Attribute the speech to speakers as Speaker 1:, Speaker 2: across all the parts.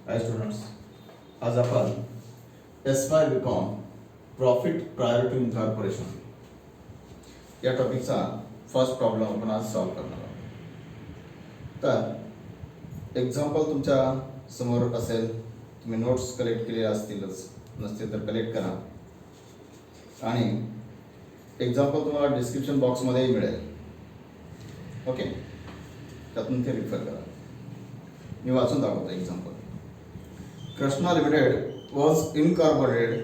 Speaker 1: हाय students, आज आपण S5 BCom profit prior to incorporation या टॉपिकचा फर्स्ट प्रॉब्लेम आपण आज सॉल्व करणार आहोत. तर एक्झाम्पल तुमच्या समोर असेल, तुम्ही नोट्स कलेक्ट केले असतीलच, नसतील तर कलेक्ट करा आणि एक्झाम्पल तुम्हाला डिस्क्रिप्शन बॉक्समध्येही मिळेल. ओके, त्यातून ते रिफर करा. मी वाचून दाखवतो example. Krishna Limited was incorporated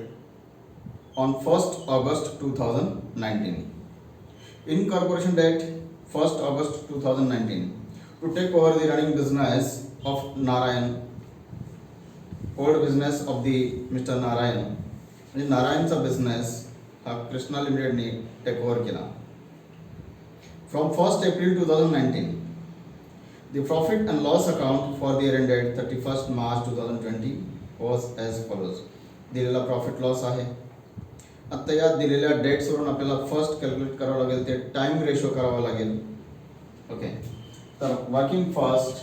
Speaker 1: on 1st August 2019. Incorporation date 1st August 2019 to take over the running business of Narayan, old business of the Mr. Narayan. म्हणजे नारायणचा बिझनेस हा Krishna लिमिटेडने take over केला. From 1st April 2019, the profit and loss account for the year ended 31st March 2020 was as follows. दिलेला profit loss आहे. आता या दिलेल्या डेट्सवरून आपल्याला first calculate करावं लागेल, ते टाइम रेशो करावा लागेल. ओके, तर working first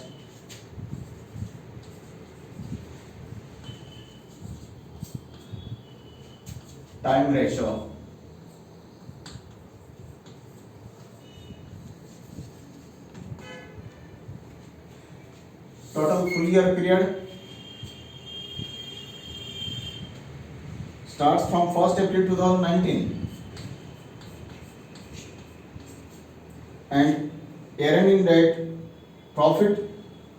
Speaker 1: time ratio total full year period starts from 1st April 2019 and year ending date profit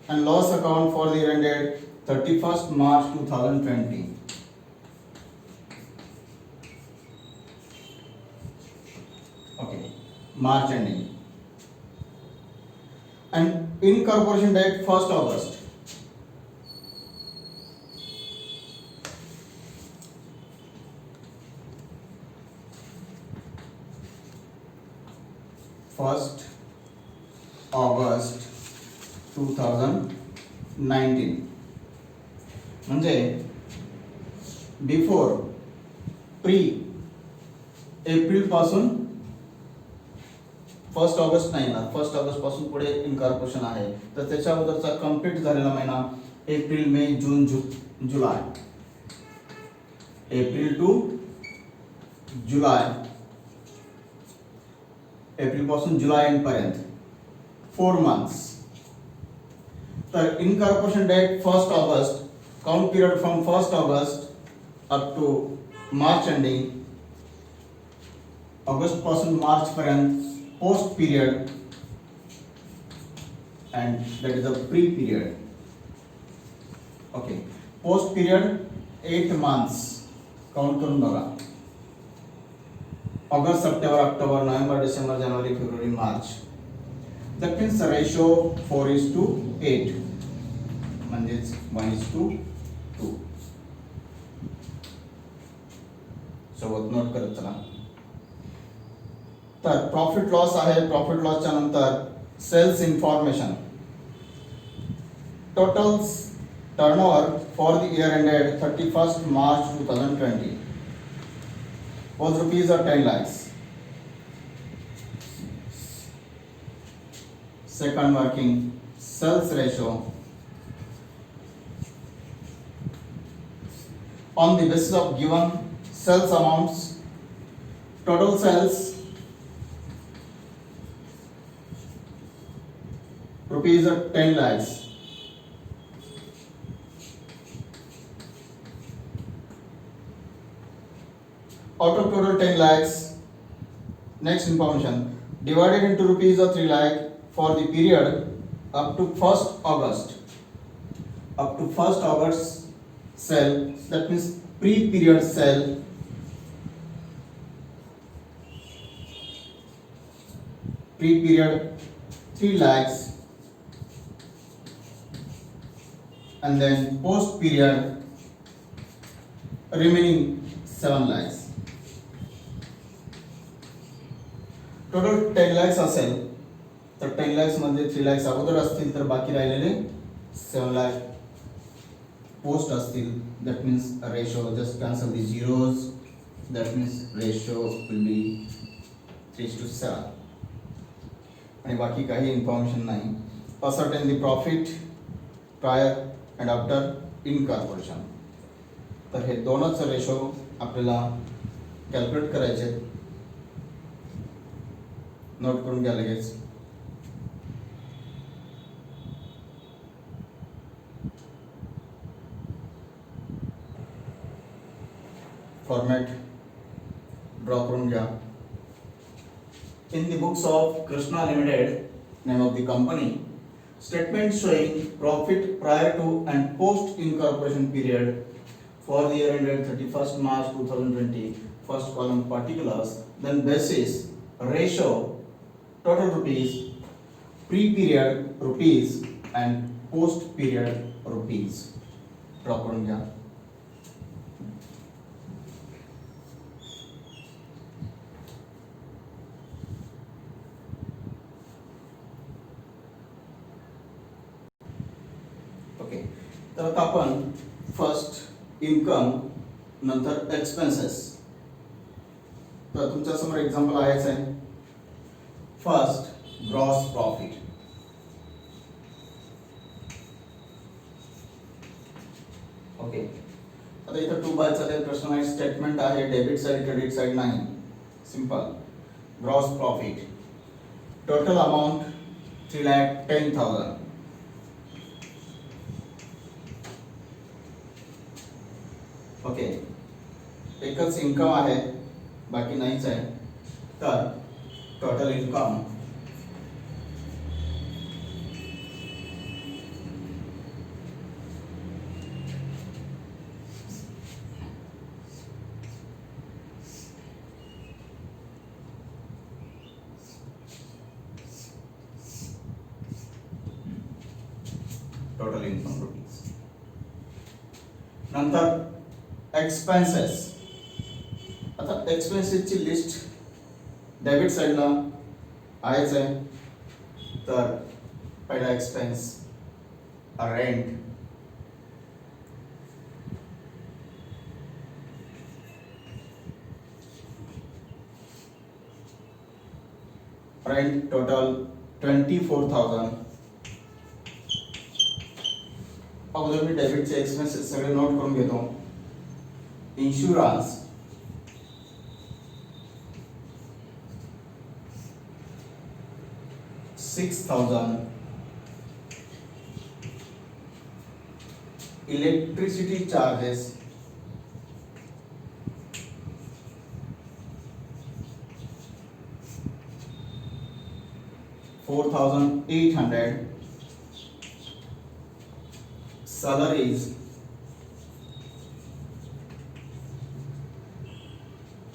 Speaker 1: and loss account for the year ended 31st March 2020. Okay, March ending. And incorporation date 1st August. First August 2019 म्हणजे before pre April पासून 1st August नाही ना, 1st August पासून पुढे incorporation आहे, तर त्याच्या अगोदरचा complete झालेला महिना एप्रिल, मे, जून, जुलै. एप्रिल टू जुलै, एप्रिल पासून जुलै एंड पर्यंत 4 मंथ्स. तर incorporation date 1st August, count period from 1st August up to March ending, August पासून मार्च पर्यंत post period, and that is a pre period. Okay, post period 8 months. Count करून बघा. August, September, October, November, December, जानेवारी, फेब्रुवारी, March. That means ratio 4:8 म्हणजेच 1:2. सोबत note करत चला. तर प्रॉफिट लॉस आहे. प्रॉफिट लॉसच्या नंतर sales information. Total turnover for the year ended 31st March 2020 was rupees 10 lakhs. Second working sales ratio on the basis of given sales amounts. Total sales rupees 10 lakhs. Out of total 10 lakhs, next information, divided into rupees 3 lakh for the period up to 1st August. Up to 1st August sale, that means pre-period sale. Pre-period 3 lakhs. And then post period remaining 7 lakhs. Total 10 lakhs असेल तर 10 lakhs मध्ये 3 lakhs अगोदर असतील तर बाकी राहिलेले 7 lakh post असतील. That means ratio, just cancel the zeros, that means ratio will be 3:7 आणि बाकी काही इन्फॉर्मेशन नाही. ascertain the profit prior and after incorporation. तर हे दोनच रेशो आपल्याला कॅल्क्युलेट करायचे. नोट करून घ्या लगेच. फॉर्मॅट ड्रॉ करून घ्या. In the books of Krishna Limited, name of the company, statement showing profit prior to and post incorporation period for the year ended 31st March 2020, first column particulars, then basis, ratio, total rupees, pre-period rupees and post-period rupees. Draw करून घ्या. Okay, तर आता आपण first income नंतर expenses. तर तुमच्या समोर example आहेच आहे. First gross profit. ओके, आता इथं 2 बाय चा प्रश्न आहे. स्टेटमेंट आहे, डेबिट साइड क्रेडिट साइड नाही. Simple. Gross profit total amount 3,10,000. Okay, एकच इन्कम आहे, बाकी नाहीच आहे. तर टोटल इन्कम रुपीज. नंतर एक्सपेन्सेस. आता एक्सपेन्सेसची लिस्ट डेबिट साइडला आहेच आहे. तर पहिला एक्सपेन्स रेंट. Rent total 24,000. अगोदर मी डेबिटचे एक्सपेन्सेस सगळे नोट करून घेतो. Insurance 6,000. Electricity charges 4,800. Salaries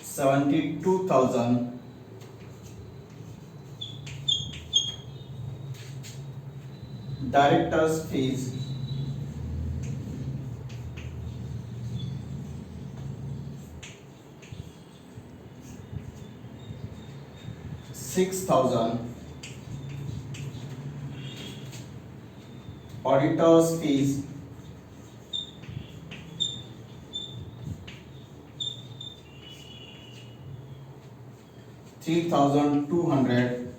Speaker 1: 72,000. Directors fees 6,000. Auditors fees 3,200.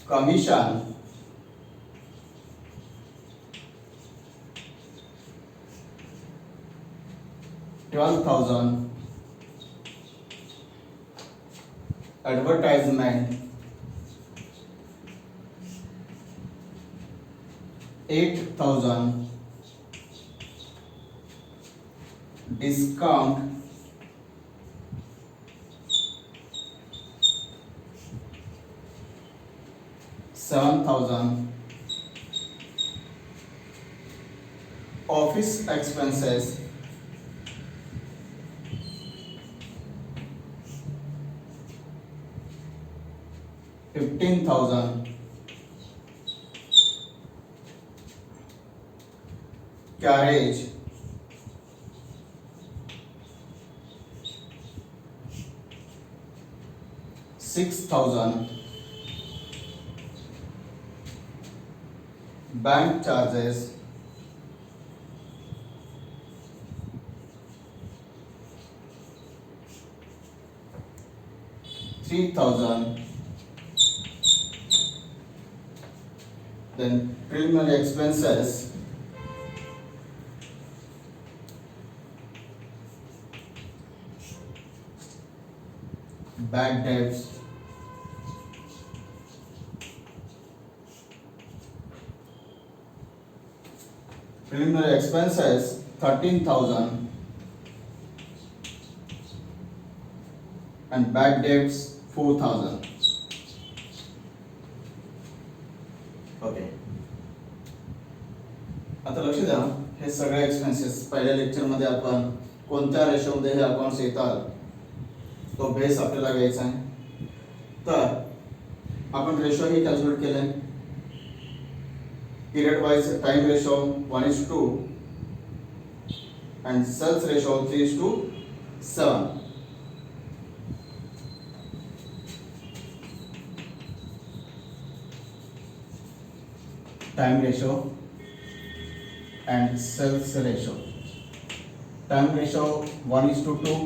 Speaker 1: Commission 12,000. Advertisement 8,000. Discount 7,000. Office expenses 15,000. Carriage 6,000. Bank charges 3,000. then preliminary expenses, bad debts, preliminary expenses 13,000 and bad debts 4,000. Okay, आता लक्ष द्या, हे सगळे expenses पहिल्या lecture मध्ये आपण कोणत्या रेशो मध्ये हे अकाउंट्स येतात तो बेस आपल्याला घ्यायचा आहे. तर आपण रेशो ही कॅल्क्युलेट केले. period wise time ratio 1:2 and sales ratio 3:7. Time ratio and sales ratio. Time ratio 1:2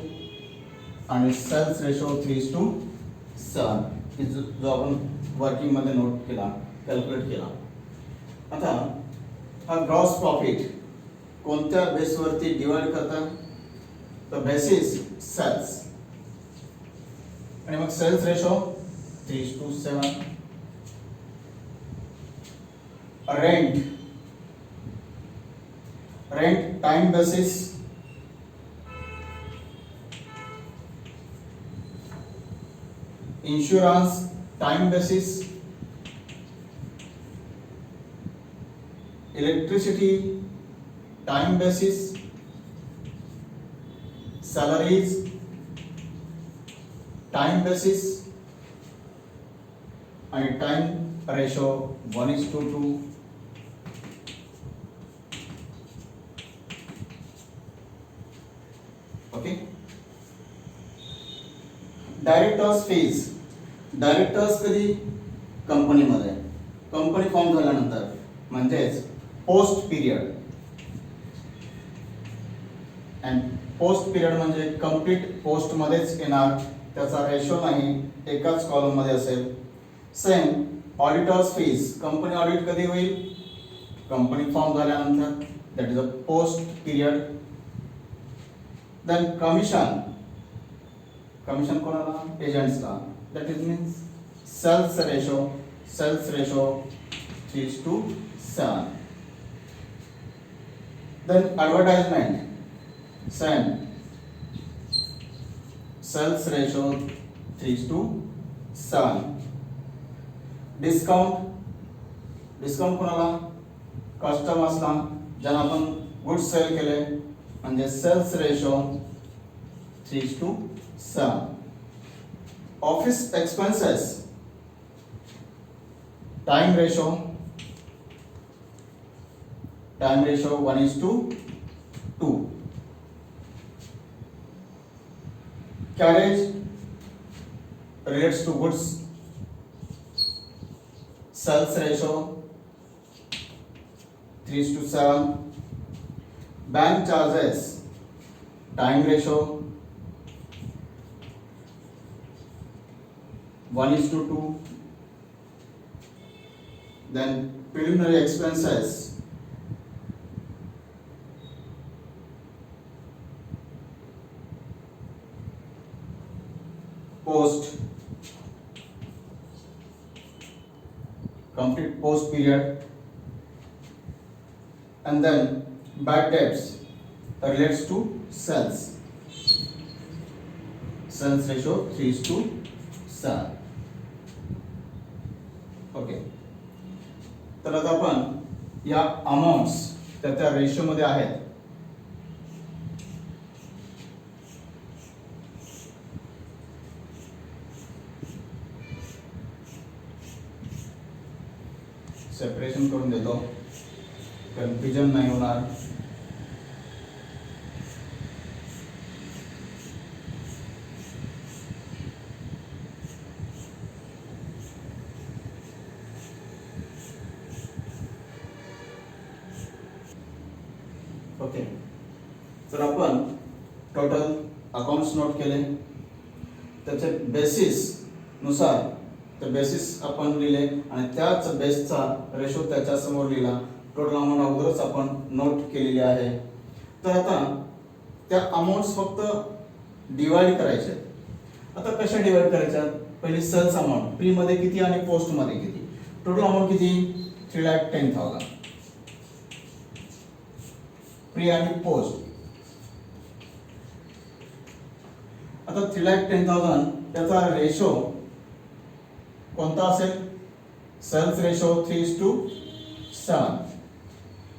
Speaker 1: and sales ratio 3:7 जो आपण वर्किंग मध्ये नोट केला, कॅल्क्युलेट केला. आता हा ग्रॉस प्रॉफिट कोणत्या बेसवरती डिवाइड करतात, तर बेसिस सेल्स, आणि मग sales ratio 3:7. Rent time basis, insurance time basis, electricity time basis, salaries time basis, and time ratio 1:2. Okay. Directors fees. Directors कधी कंपनीमध्ये, कंपनी फॉर्म झाल्यानंतर म्हणजेच post period. And post period म्हणजे complete post मध्येच येणार, त्याचा रेशो नाही, एकाच कॉलम मध्ये असेल. Same auditors fees. Company audit कधी होईल, कंपनी फॉर्म झाल्यानंतर, that is a post period. Then commission. Commission कोणाला, एजंट्सला, that is means sales ratio 3:7. Then advertisement, same, sales ratio 3:7. Discount कोणाला, कस्टमर्सला, ज्यांना आपण गुड्स सेल केले, म्हणजे sales ratio 3:7. Office expenses, time ratio 1:2. Carriage relates to goods, sales ratio 3:7. Bank charges, time ratio 1:2. Then preliminary expenses, post, complete post period, and then bad debts relates to sales ratio 3:7. Okay, तर आता आपण या amounts त्या ratio मध्ये आहेत. Separation करून देतो, confusion नाही होणार. ओके, तर आपण टोटल अकाउंट्स नोट केले, त्याचे बेसिस नुसार तर बेसिस आपण लिहिले आणि त्याच बेसचा रेशो त्याच्या समोर लिहिला. टोटल अमाऊंट अगोदरच आपण नोट केलेली आहे. तर आता त्या अमाऊंट्स फक्त डिवाइड करायचे. आता कशा डिवाइड करायच्या? पहिली सेल्स अमाऊंट, प्री मध्ये किती आणि पोस्ट मध्ये किती. टोटल अमाऊंट किती? 3,10,000 प्री आणि पोस्ट. आता 3,10,000 त्याचा रेशो कोणता असेल? Sales ratio 3:7.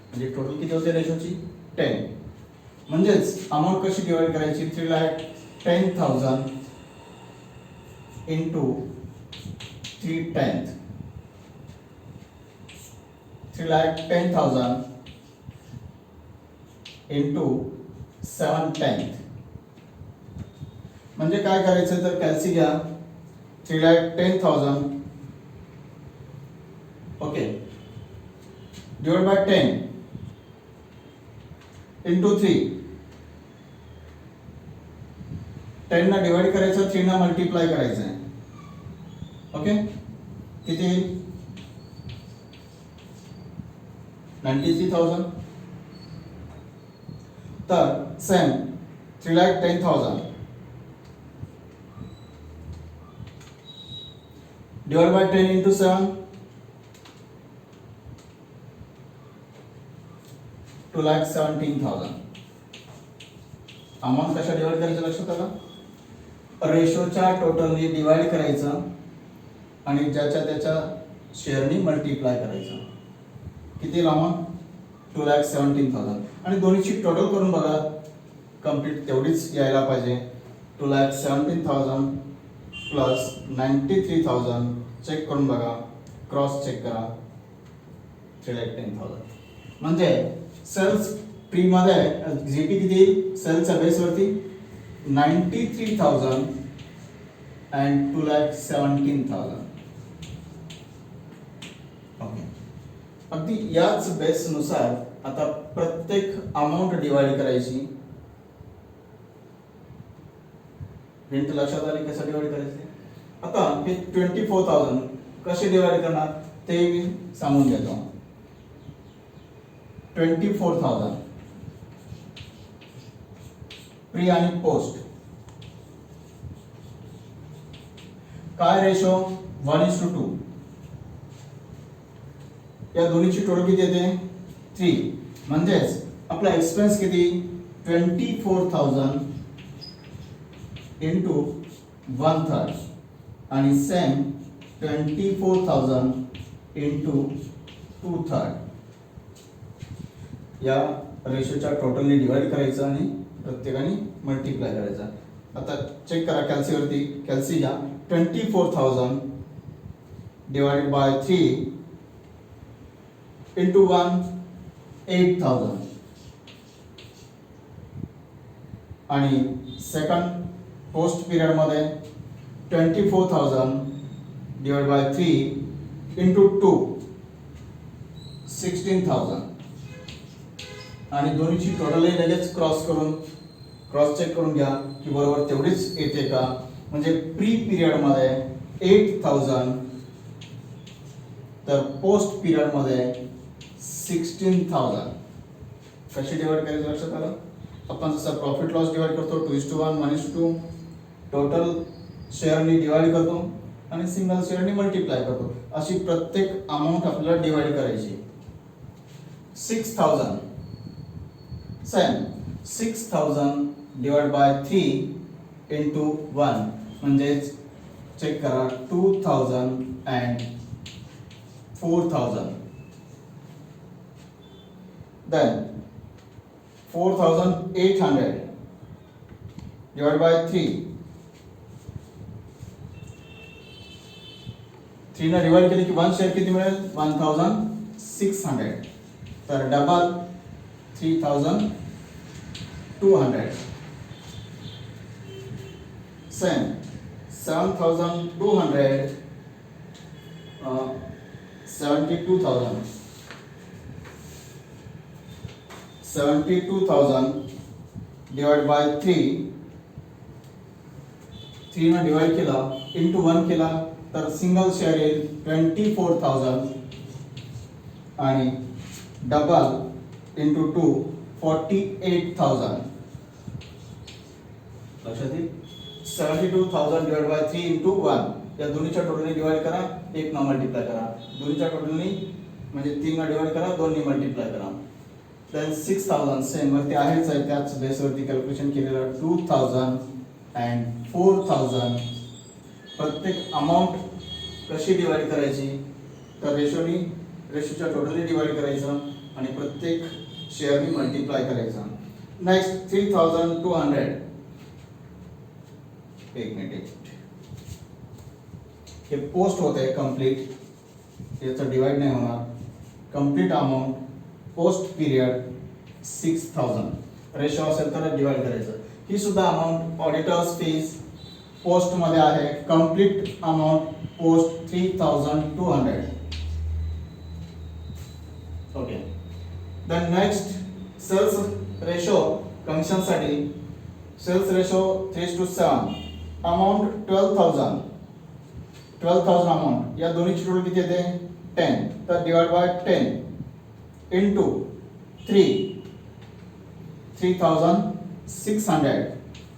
Speaker 1: म्हणजे टोटल किती होते रेशोची? 10. म्हणजेच अमाऊंट कशी डिवाइड करायची? 3,10,000 into 3/10. 3,10,000 into 7/10. म्हणजे काय करायचं तर कॅल्सी घ्या. 3,10,000 ओके डिवाइड बाय 10 into 3. 10 ना डिवाइड करायचं, 3 ना मल्टिप्लाय करायचं आहे. ओके किती? 93,000. तर same 3,10,000 divide by 10 into 7, 2,17,000. Amount कशा डिवाइड करायचं लक्षात आलं? रेशोच्या टोटलनी डिवाइड करायचं आणि ज्याच्या त्याच्या शेअरनी मल्टिप्लाय करायचं. किती अमाऊंट? 2,17,000. आणि दोन्हीची टोटल करून बघा, कंप्लीट तेवढीच यायला पाहिजे. 2,17,000 प्लस 93,000 चेक करून बघा, क्रॉस चेक करा. 3,10,000 म्हणजे सेल्स प्री मध्ये जीटी किती? सेल्सच्या बेस वरती 93,000 and 2,17,000. ओके अगदी याच बेस नुसार आता प्रत्येक अमाऊंट डिवाइड करायची. हिंट लक्षात आली कसं डिवाइड करायचे? आता हे 24,000 कसे डिवाइड करणार ते मी सांगून देतो. 24,000 प्री आणि पोस्ट काय रेशो? 1:2. या दोन्हीची टोटल किती येते? 3. म्हणजेच आपला एक्सपेन्स किती? 24,000 into 1/3 आणि सेम 24,000 into 2/3. या रेशोच्या टोटलने डिवाइड करायचं आणि प्रत्येकाने मल्टिप्लाय करायचा. आता चेक करा कॅल्सीवरती. कॅल्सी घ्या. 24,000 डिवाइडेड बाय 3 into 1 8,000 आणि सेकंड पोस्ट पिरियड मध्ये 24,000 डिवाइड बाय 3 into 2 16,000. आणि दोन्हीची टोटल लगेच क्रॉस चेक करून घ्या की बरोबर तेवढीच येते का. म्हणजे प्री पिरियड मध्ये 8,000 तर पोस्ट पिरियड मध्ये 16,000. कशी डिवाइड करायचं लक्षात आलं? आपण जसं प्रॉफिट लॉस डिवाइड करतो 2:1 1:2 टोटल शेअरनी डिवाइड करतो आणि सिंगल शेअरनी मल्टिप्लाय करतो. अशी प्रत्येक अमाऊंट आपल्याला डिवाइड करायची. 6,000 सेम 6,000 डिवाइड बाय 3 into 1 म्हणजे चेक करा 2,000 and 4,000. Then 4,800 divided by 3. 3 ने डिवाइड केले की 1 शेअर किती मिळेल? 1,600. तर डबल 3,200. सेम 7,200 72,000. 72,000 divide by 3. 3 ने डिवाइड केला इंटू 1 केला तर सिंगल शेअर येईल 24,000 आणि डबल इंटू 2 48,000. लक्षात येईल. 72,000 डिवाइड बाय 3 इंटू 1. या दोन्हीच्या टोटलने डिवाइड करा, 1 न मल्टिप्लाय करा. दोन्हीच्या टोटलने म्हणजे 3 न डिवाइड करा, 2 ने मल्टिप्लाय करा. देन 6,000 सेम वरती आहेच आहे, त्याच बेसवरती कॅल्क्युलेशन केलेलं. 2,000 अँड 4,000. प्रत्येक अमाऊंट कशी डिवाइड करायची, तर रेशोच्या टोटली डिवाइड करायचं आणि प्रत्येक शेअरनी मल्टिप्लाय करायचं. नेक्स्ट 3,200. एक मिनिट, हे पोस्ट होत आहे कंप्लीट, याचं डिवाइड नाही होणार. Complete amount post period 6,000. Ratio असेल तर डिवाइड करायचं. ही सुद्धा अमाऊंट ऑडिटर्स फीज पोस्ट मध्ये आहे. Complete amount post 3,200. Okay. Then next sales ratio commission साठी सेल्स रेशो 3:7. अमाऊंट 12,000. 12,000 अमाऊंट, या दोन्हीची टोटल किती येते 10. तर divide by 10 into 3,600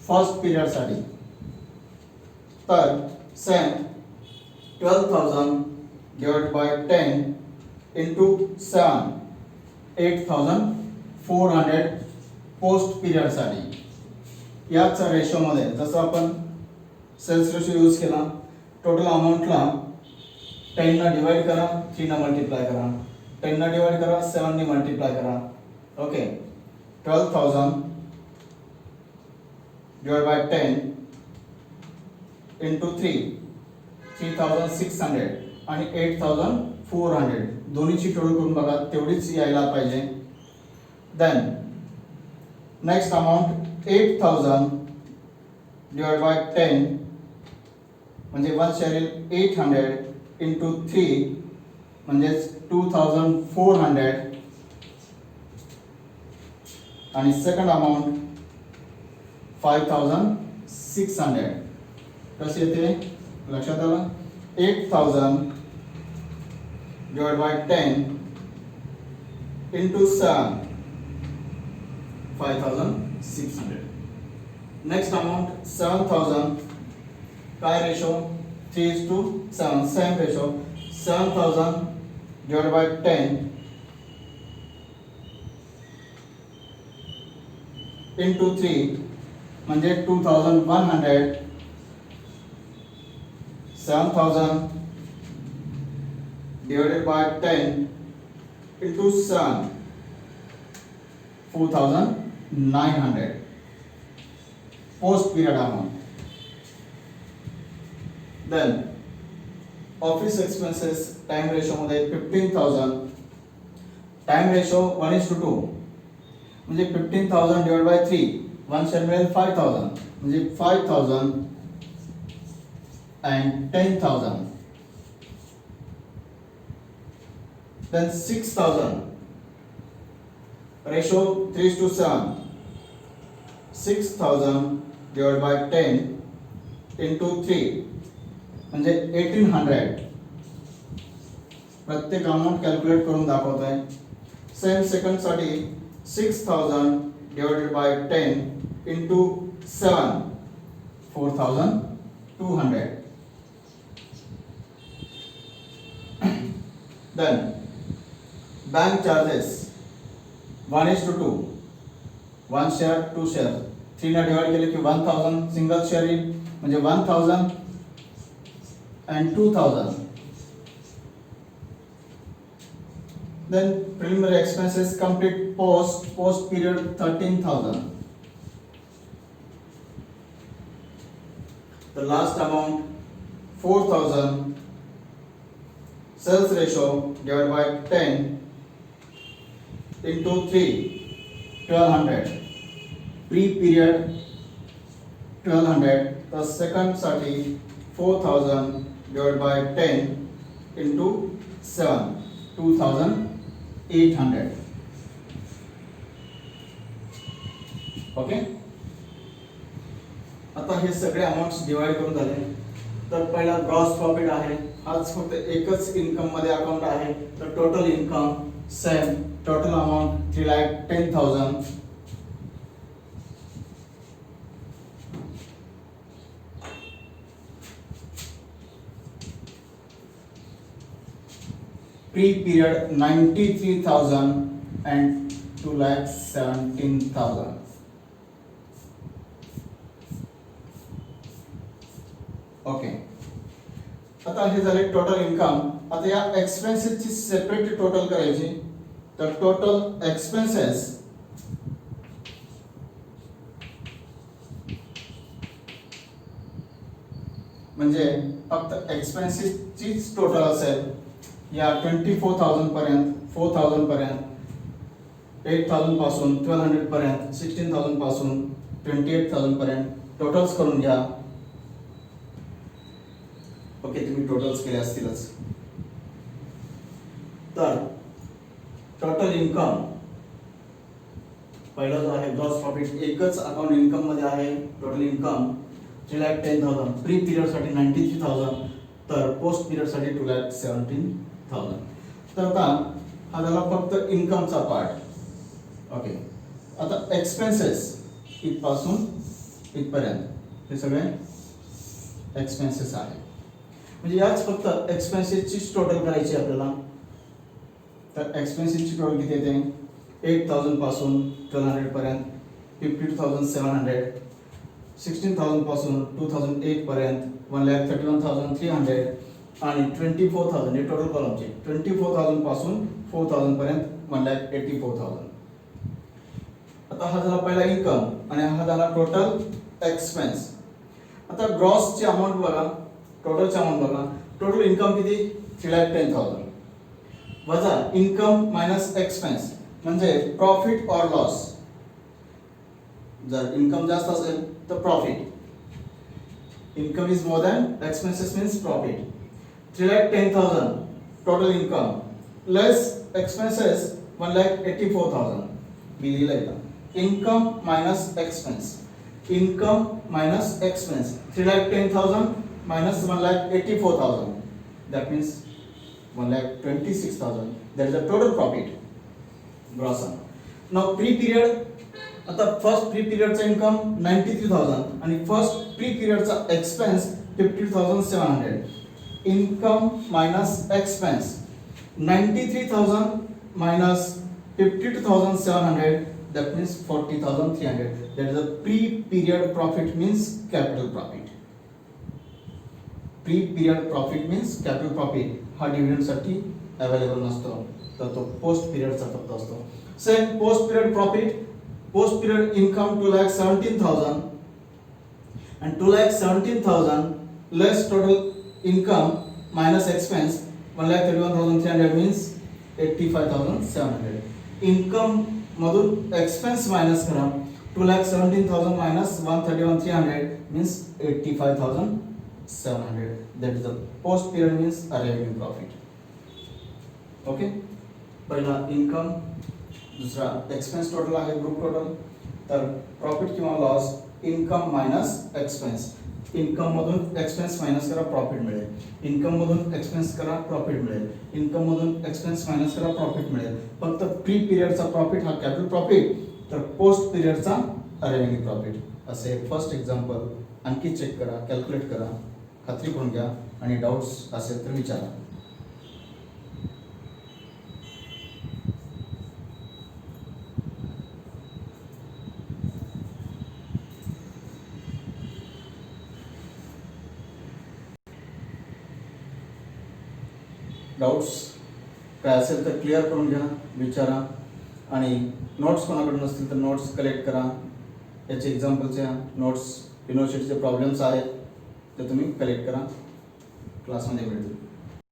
Speaker 1: first period साठी. तर same 12,000 divide by 10 into 7 8,400 post period साठी. याच रेशो मध्ये जसं आपण सेल्स रेशो यूज केला, टोटल अमाऊंटला 10 न डिवाइड करा, 3 न मल्टिप्लाय करा, 10 न डिवाइड करा, 7 ने मल्टिप्लाय करा. ओके. 12,000 डिवाइड बाय 10 इंटू 3,600 आणि 8,400 दोन्हीची टोटल करून बघा, तेवढीच यायला पाहिजे. Then next amount 8,000 divide by 10 म्हणजे वन शेअर येईल 800 इंटू 3 म्हणजे 2,400 आणि सेकंड अमाऊंट 5,600. कसे येते लक्षात आलं. 8,000 divide by 10 into 7 5,600. Next amount 7,000. काय ratio 3:7. Same ratio. 7,000 divide by 10 into 3 म्हणजे 2,100. 7,000 divided by 10 into 7 4,900 post period amount. Then office expenses time ratio मध्ये 15,000 time ratio 1:2 म्हणजे 15,000 divided by 3 1 share मिळेल 5,000 म्हणजे 5,000 and 10,000. Then 6,000 ratio 3:7 6,000 divided by 10 into 3 म्हणजे 1,800. प्रत्येक amount calculate करून दाखवत आहे. सेम सेकंड साठी 6,000 divided by 10 into 7 4,200. Then bank charges 1:2 1 share 2 share 3 ने डिवाइड केले की 1,000 सिंगल शेअर येईल म्हणजे 1,000 and 2,000. Then preliminary expenses complete post period 13,000. The last amount 4,000 sales ratio divided by 10 into 3 1,200 pre-period 1,200. The second साठी 4,000 divided by 10 into 7 2,800. Okay. आता हे सगळे amounts divide करून झाले. तर पहिला ग्रॉस प्रॉफिट आहे, हाच फक्त एकच इन्कम मध्ये अकाउंट आहे. तर total income same, total amount 3,10,000. pre-period 93,000 and 2,17,000. Okay, आता हे झाले टोटल इन्कम. आता या एक्सपेन्सेसची सेपरेट टोटल करायची. तर टोटल एक्सपेन्सेस म्हणजे फक्त एक्सपेन्सेसचीच टोटल असेल. या 24,000 पर्यंत, 4,000 पर्यंत, 8,000 पासून 1,200 पर्यंत, 16,000 पासून 28,000 पर्यंत टोटल्स करून घ्या. ओके, तुम्ही टोटल्स केले असतीलच. तर टोटल इन्कम पहिला जो आहे ग्रॉस प्रॉफिट, एकच अकाउंट इन्कम मध्ये आहे. टोटल इन्कम 3,10,000, प्री पिरियड साठी 93,000, तर पोस्ट पिरियड साठी 2,17,000. तर आता हा झाला फक्त इन्कमचा पार्ट. ओके, आता एक्सपेन्सेस इथपासून इथपर्यंत हे सगळे एक्सपेन्सेस आहे. म्हणजे याच फक्त एक्सपेन्सेसची टोटल करायची आपल्याला. तर एक्सपेन्सेसची टोटल किती येते? 8,000 पासून 1,200 पर्यंत 52,700, 16,000 पासून 2,008 पर्यंत 1,31,300 आणि 24,000 हे टोटल कॉलमचे. 24,000 पासून 4,000 पर्यंत 1,84,000. आता हा झाला पहिला इन्कम आणि हा झाला टोटल एक्सपेन्स. आता ग्रॉसची अमाउंट बघा, टोटलची अमाउंट बघा. टोटल इन्कम किती? 3,10,000 वजा इन्कम मायनस एक्सपेन्स म्हणजे प्रॉफिट ऑर लॉस. जर इन्कम जास्त असेल तर profit. Income is more than expenses means profit. 3,10,000 total income less expenses 1,84,000. मी लिहिलंय का? Income minus expense, income minus expense 3,10,000 minus 1,84,000. That means 1,26,000. That is the total profit. Gross sum. Now pre-period. आता first pre पिरियडचा income 93,000 आणि first pre पिरियडचा expense 52,700. Income minus expense 93,000 minus 52,700. That means 40,300. That is the pre-period profit means capital profit. Pre period profit means capital profit. हा dividend साठी available नसतो, तर तो post पिरियडचा फक्त असतो. Same post period profit, post period income 2,17,000 and 2,17,000 less total income minus expense 1,31,300 means 85,700. Income मधून expense minus करा. 2,17,000 minus 131,300 means 85,700. That is the post period means a revenue profit. Okay, पहिला income, दुसरा expense total आहे group total. तर profit किंवा loss income minus expense. Income मधून expense minus करा, profit मिळेल. इन्कम मधून एक्सपेन्स करा, प्रॉफिट मिळेल. इन्कम मधून एक्सपेन्स मायनस करा, प्रॉफिट मिळेल. फक्त प्री पिरियडचा प्रॉफिट हा कॅपिटल प्रॉफिट, तर पोस्ट पिरियडचा रेव्हेन्यू प्रॉफिट. असे फर्स्ट एक्झाम्पल आणखी चेक करा, कॅल्क्युलेट करा, खात्री करून घ्या आणि डाउट्स असेल तर विचारा. डाउट्स काय असेल तर क्लिअर करून घ्या, विचारा. आणि नोट्स कोणाकडे नसतील तर नोट्स कलेक्ट करा. याचे एक्झाम्पलच्या नोट्स, युनिव्हर्सिटीचे प्रॉब्लेम्स आहेत ते तुम्ही कलेक्ट करा, क्लासमध्ये मिळतील.